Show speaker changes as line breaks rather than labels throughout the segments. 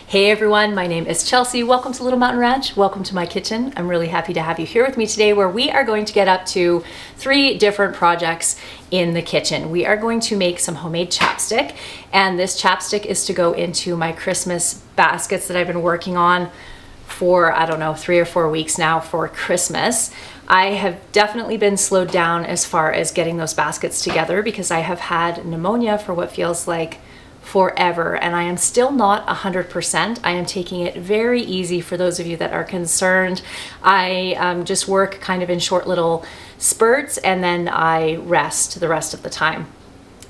Hey everyone, my name is Chelsea. Welcome to Little Mountain Ranch. Welcome to my kitchen. I'm really happy to have you here with me today where we are going to get up to 3 different projects in the kitchen. We are going to make some homemade chapstick, and this chapstick is to go into my Christmas baskets that I've been working on for, I don't know, 3 or 4 weeks now for Christmas. I have definitely been slowed down as far as getting those baskets together because I have had pneumonia for what feels like forever, and I am still not 100%. I am taking it very easy for those of you that are concerned. I just work kind of in short little spurts, and then I rest the rest of the time.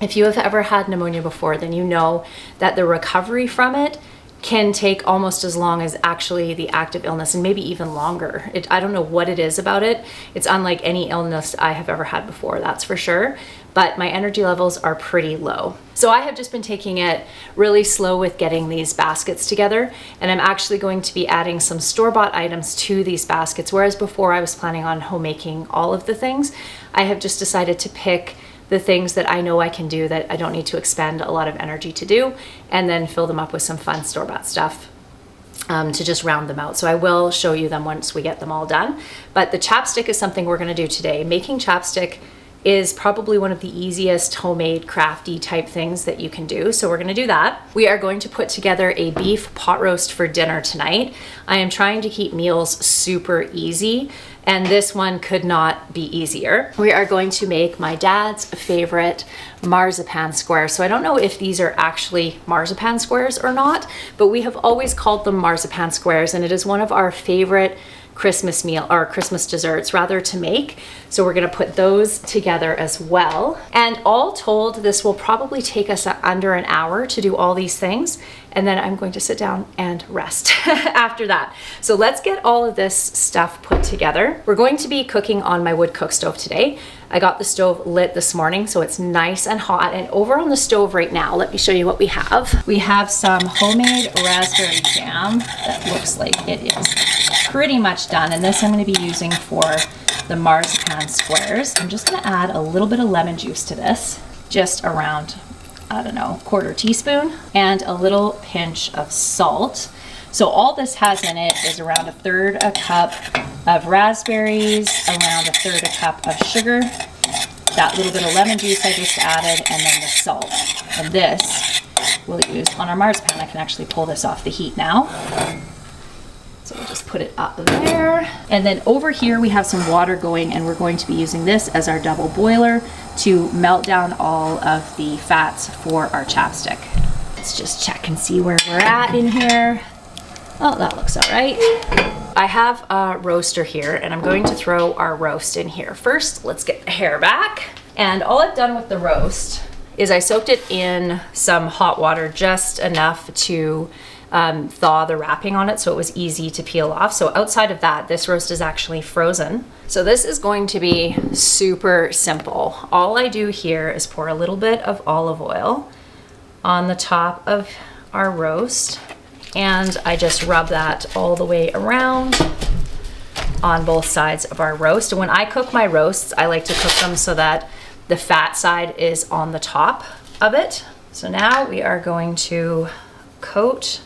If you have ever had pneumonia before, then you know that the recovery from it can take almost as long as actually the active illness, and maybe even longer. I don't know what it is about it. It's unlike any illness I have ever had before, that's for sure. But my energy levels are pretty low. So I have just been taking it really slow with getting these baskets together, and I'm actually going to be adding some store-bought items to these baskets, whereas before I was planning on homemaking all of the things. I have just decided to pick the things that I know I can do that I don't need to expend a lot of energy to do, and then fill them up with some fun store-bought stuff to just round them out. So I will show you them once we get them all done. But the chapstick is something we're gonna do today. Making chapstick is probably one of the easiest homemade crafty type things that you can do. So we're gonna do that. We are going to put together a beef pot roast for dinner tonight. I am trying to keep meals super easy, and this one could not be easier. We are going to make my dad's favorite marzipan squares. So I don't know if these are actually marzipan squares or not, but we have always called them marzipan squares, and it is one of our favorite Christmas meal or Christmas desserts rather to make. So we're gonna put those together as well. And all told, this will probably take us under an hour to do all these things. And then I'm going to sit down and rest after that. So let's get all of this stuff put together. We're going to be cooking on my wood cook stove today. I got the stove lit this morning, so it's nice and hot. And over on the stove right now, let me show you what we have. We have some homemade raspberry jam that looks like it is pretty much done. And this I'm going to be using for the marzipan squares. I'm just going to add a little bit of lemon juice to this, just around, I don't know, 1/4 teaspoon, and a little pinch of salt. So all this has in it is around 1/3 cup of raspberries, around 1/3 cup of sugar, that little bit of lemon juice I just added, and then the salt. And this we'll use on our marzipan. I can actually pull this off the heat now. So we'll just put it up there. And then over here we have some water going, and we're going to be using this as our double boiler to melt down all of the fats for our chapstick. Let's just check and see where we're at in here. Oh, that looks all right. I have a roaster here, and I'm going to throw our roast in here. First, let's get the hair back. And all I've done with the roast is I soaked it in some hot water, just enough to thaw the wrapping on it so it was easy to peel off. So outside of that, this roast is actually frozen. So this is going to be super simple. All I do here is pour a little bit of olive oil on the top of our roast, and I just rub that all the way around on both sides of our roast. And when I cook my roasts, I like to cook them so that the fat side is on the top of it. So now we are going to coat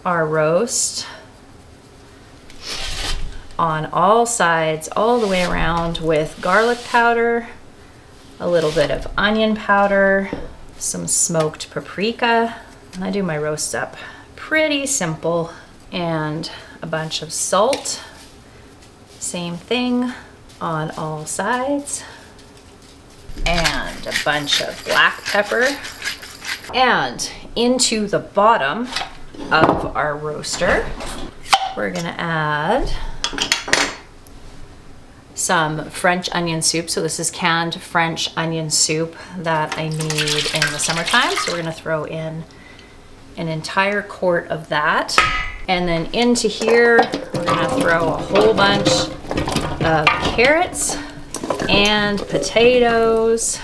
our roast on all sides, all the way around, with garlic powder, a little bit of onion powder, some smoked paprika. And I do my roasts up pretty simple, and a bunch of salt. Same thing on all sides, and a bunch of black pepper. And into the bottom of our roaster, we're gonna add some French onion soup. So this is canned French onion soup that I need in the summertime. So we're gonna throw in an entire quart of that. And then into here, we're gonna throw a whole bunch of carrots and potatoes,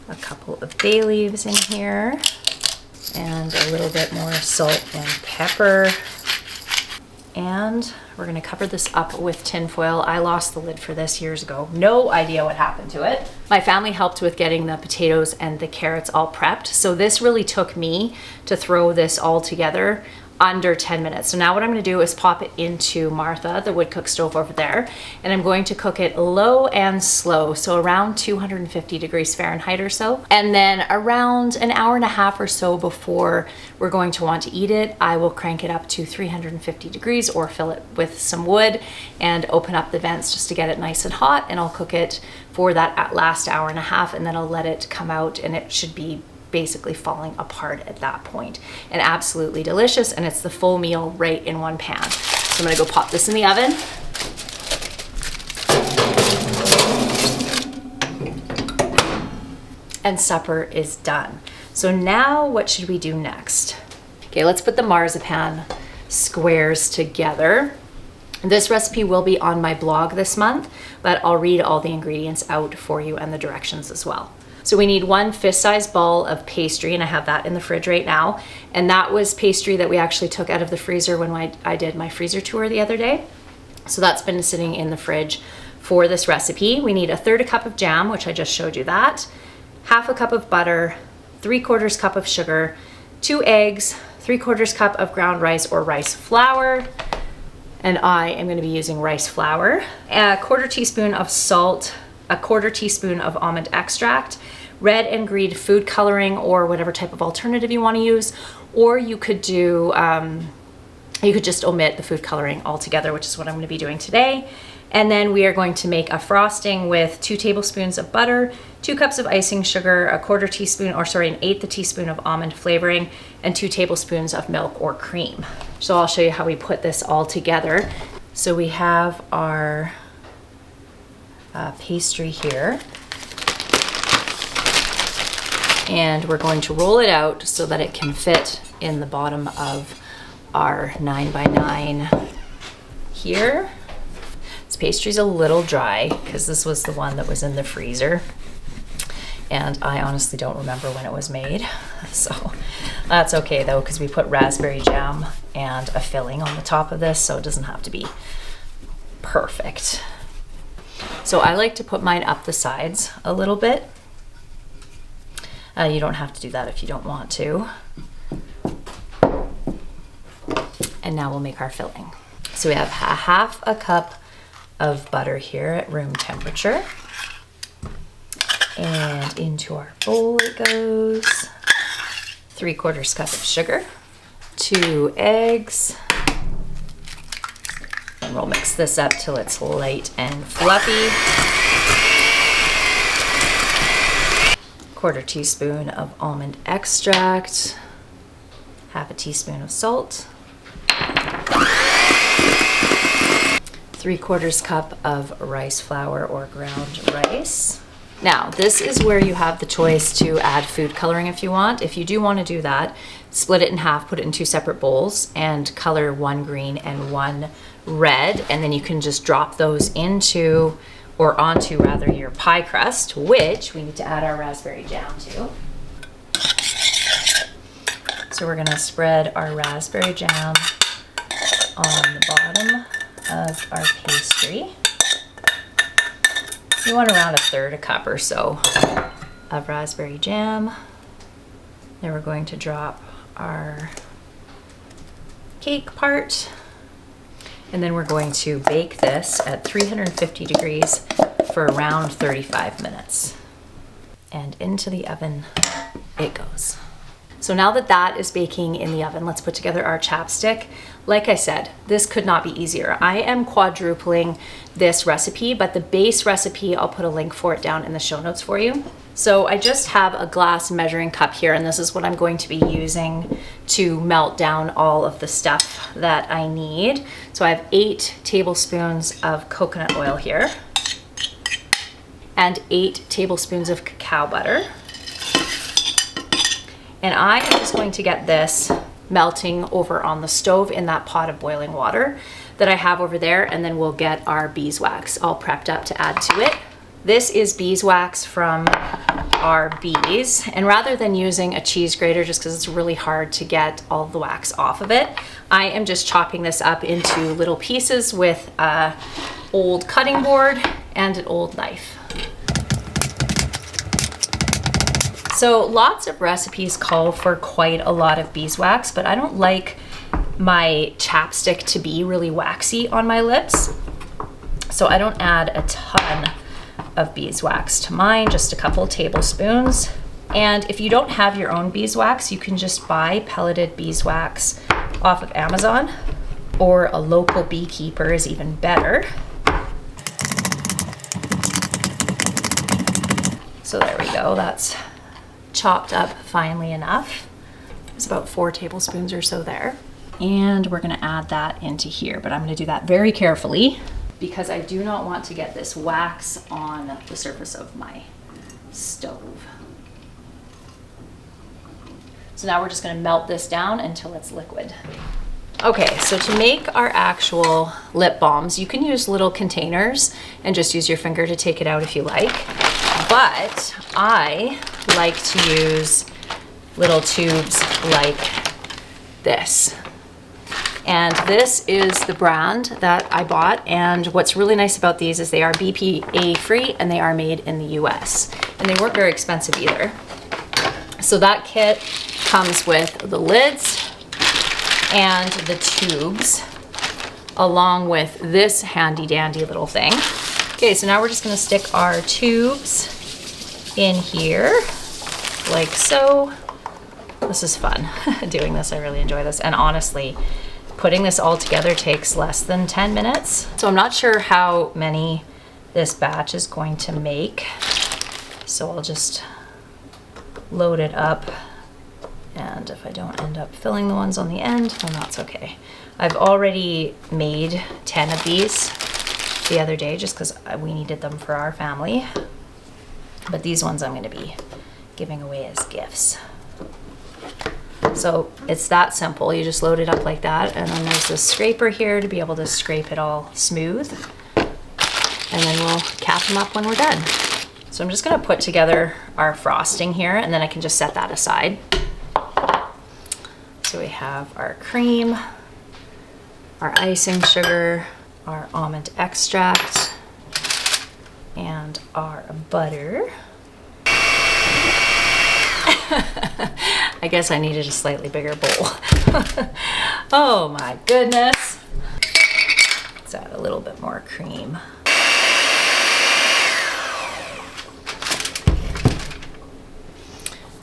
a couple of bay leaves in here, and a little bit more salt and pepper. And we're gonna cover this up with tin foil. I lost the lid for this years ago. No idea what happened to it. My family helped with getting the potatoes and the carrots all prepped. So this really took me to throw this all together under 10 minutes. So now what I'm going to do is pop it into Martha, the wood cook stove over there, and I'm going to cook it low and slow, so around 250 degrees Fahrenheit or so. And then around an hour and a half or so before we're going to want to eat it, I will crank it up to 350 degrees or fill it with some wood and open up the vents just to get it nice and hot, and I'll cook it for that last hour and a half, and then I'll let it come out, and it should be basically falling apart at that point, and absolutely delicious. And it's the full meal right in one pan. So I'm gonna go pop this in the oven. And supper is done. So now what should we do next? Okay, let's put the marzipan squares together. This recipe will be on my blog this month, but I'll read all the ingredients out for you and the directions as well. So we need 1 fist-sized ball of pastry, and I have that in the fridge right now. And that was pastry that we actually took out of the freezer when I did my freezer tour the other day. So that's been sitting in the fridge for this recipe. We need 1/3 cup of jam, which I just showed you that, 1/2 cup of butter, 3/4 cup of sugar, 2 eggs, 3/4 cup of ground rice or rice flour, and I am going to be using rice flour, 1/4 teaspoon of salt, 1/4 teaspoon of almond extract, red and green food coloring or whatever type of alternative you want to use, or you could do, you could just omit the food coloring altogether, which is what I'm going to be doing today. And then we are going to make a frosting with 2 tablespoons of butter, 2 cups of icing sugar, 1/4 teaspoon, or sorry, 1/8 teaspoon of almond flavoring, and 2 tablespoons of milk or cream. So I'll show you how we put this all together. So we have our pastry here, and we're going to roll it out so that it can fit in the bottom of our 9x9 here. This pastry's a little dry because this was the one that was in the freezer, and I honestly don't remember when it was made, so that's okay though, because we put raspberry jam and a filling on the top of this, so it doesn't have to be perfect. So I like to put mine up the sides a little bit. You don't have to do that if you don't want to. And now we'll make our filling. So we have 1/2 cup of butter here at room temperature. And into our bowl it goes. 3/4 cup of sugar, 2 eggs, and we'll mix this up till it's light and fluffy. 1/4 teaspoon of almond extract, 1/2 teaspoon of salt, 3/4 cup of rice flour or ground rice. Now, this is where you have the choice to add food coloring if you want. If you do want to do that, split it in half, put it in 2 separate bowls, and color 1 green and 1 red, and then you can just drop those into, or onto rather, your pie crust, which we need to add our raspberry jam to. So we're going to spread our raspberry jam on the bottom of our pastry. You want around 1/3 cup or so of raspberry jam. Then we're going to drop our cake part, and then we're going to bake this at 350 degrees for around 35 minutes. And into the oven it goes. So now that that is baking in the oven, let's put together our chapstick. Like I said, this could not be easier. I am quadrupling this recipe, but the base recipe, I'll put a link for it down in the show notes for you. So I just have a glass measuring cup here, and this is what I'm going to be using to melt down all of the stuff that I need. So I have 8 tablespoons of coconut oil here and 8 tablespoons of cacao butter. And I am just going to get this melting over on the stove in that pot of boiling water that I have over there, and then we'll get our beeswax all prepped up to add to it. This is beeswax from our bees, and rather than using a cheese grater just because it's really hard to get all of the wax off of it, I am just chopping this up into little pieces with an old cutting board and an old knife. So lots of recipes call for quite a lot of beeswax, but I don't like my chapstick to be really waxy on my lips, so I don't add a ton of beeswax to mine, just a couple tablespoons. And if you don't have your own beeswax, you can just buy pelleted beeswax off of Amazon, or a local beekeeper is even better. So there we go, that's chopped up finely enough. There's about 4 tablespoons or so there. And we're gonna add that into here, but I'm gonna do that very carefully because I do not want to get this wax on the surface of my stove. So now we're just gonna melt this down until it's liquid. Okay, so to make our actual lip balms, you can use little containers and just use your finger to take it out if you like. But I like to use little tubes like this. And this is the brand that I bought. And what's really nice about these is they are BPA free and they are made in the US. And they weren't very expensive either. So that kit comes with the lids and the tubes, along with this handy dandy little thing. Okay, so now we're just gonna stick our tubes in here, like so. This is fun, doing this, I really enjoy this. And honestly, putting this all together takes less than 10 minutes. So I'm not sure how many this batch is going to make. So I'll just load it up. And if I don't end up filling the ones on the end, then that's okay. I've already made 10 of these the other day just because we needed them for our family. But these ones I'm gonna be giving away as gifts. So it's that simple. You just load it up like that. And then there's this scraper here to be able to scrape it all smooth. And then we'll cap them up when we're done. So I'm just gonna put together our frosting here and then I can just set that aside. So we have our cream, our icing sugar, our almond extract, and our butter. I guess I needed a slightly bigger bowl. Oh my goodness. Let's add a little bit more cream.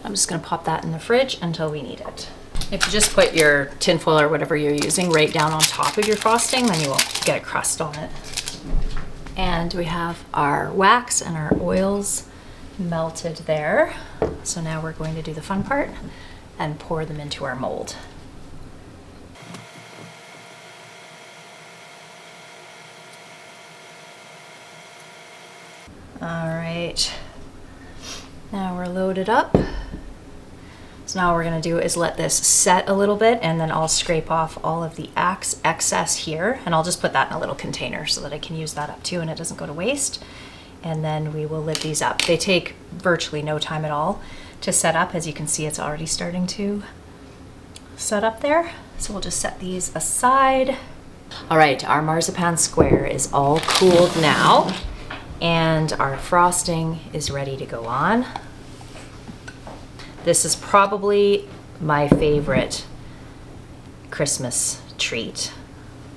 I'm just gonna pop that in the fridge until we need it. If you just put your tinfoil or whatever you're using right down on top of your frosting, then you won't get a crust on it. And we have our wax and our oils melted there. So now we're going to do the fun part and pour them into our mold. All right, now we're loaded up. So now what we're gonna do is let this set a little bit and then I'll scrape off all of the excess here and I'll just put that in a little container so that I can use that up too and it doesn't go to waste. And then we will lid these up. They take virtually no time at all to set up. As you can see, it's already starting to set up there. So we'll just set these aside. All right, our marzipan square is all cooled now and our frosting is ready to go on. This is probably my favorite Christmas treat.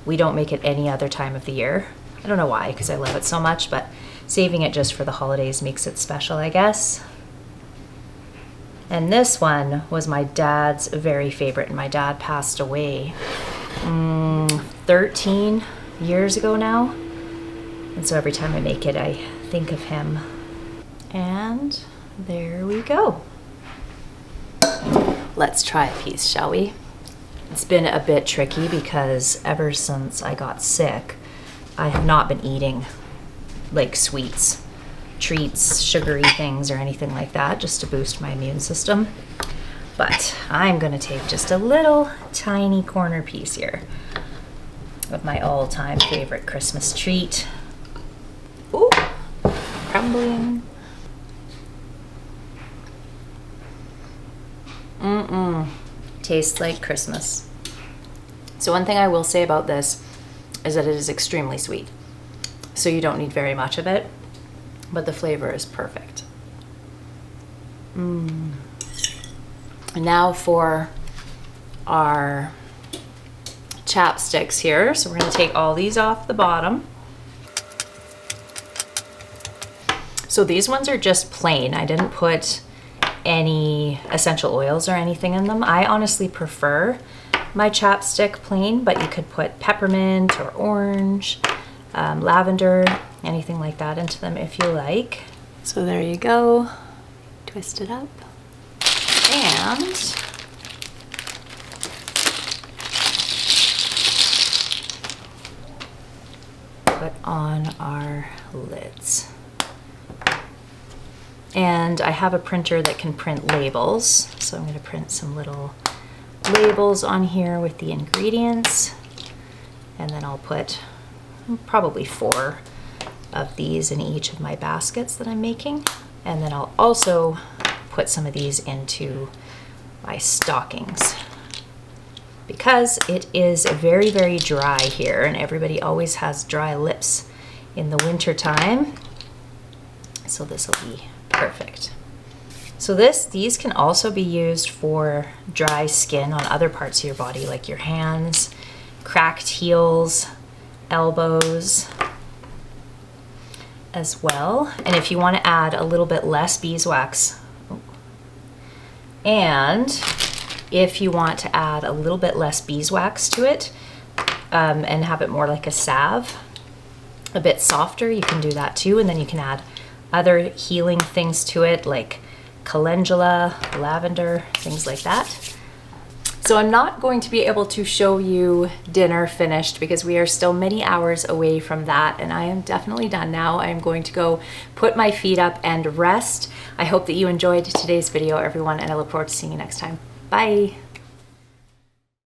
We don't make it any other time of the year. I don't know why, because I love it so much, but saving it just for the holidays makes it special, I guess. And this one was my dad's very favorite, and my dad passed away 13 years ago now. And so every time I make it, I think of him. And there we go. Let's try a piece, shall we? It's been a bit tricky because ever since I got sick, I have not been eating like sweets, treats, sugary things, or anything like that, just to boost my immune system. But I'm gonna take just a little tiny corner piece here of my all-time favorite Christmas treat. Ooh, crumbling. Tastes like Christmas. So one thing I will say about this is that it is extremely sweet. So you don't need very much of it, but the flavor is perfect. And now for our chapsticks here. So we're gonna take all these off the bottom. So these ones are just plain. I didn't put any essential oils or anything in them. I honestly prefer my chapstick plain, but you could put peppermint or orange, lavender, anything like that into them if you like. So there you go. Twist it up. And put on our lids. And I have a printer that can print labels, so I'm going to print some little labels on here with the ingredients, and then I'll put probably 4 of these in each of my baskets that I'm making, and then I'll also put some of these into my stockings because it is very, very dry here, and everybody always has dry lips in the winter time, so this will be perfect. So these can also be used for dry skin on other parts of your body, like your hands, cracked heels, elbows as well. And if you want to add a little bit less beeswax, and if you want to add a little bit less beeswax to it and have it more like a salve, a bit softer, you can do that too. And then you can add other healing things to it, like calendula, lavender, things like that. So I'm not going to be able to show you dinner finished because we are still many hours away from that, and I am definitely done now. I am going to go put my feet up and rest. I hope that you enjoyed today's video, everyone, and I look forward to seeing you next time. Bye.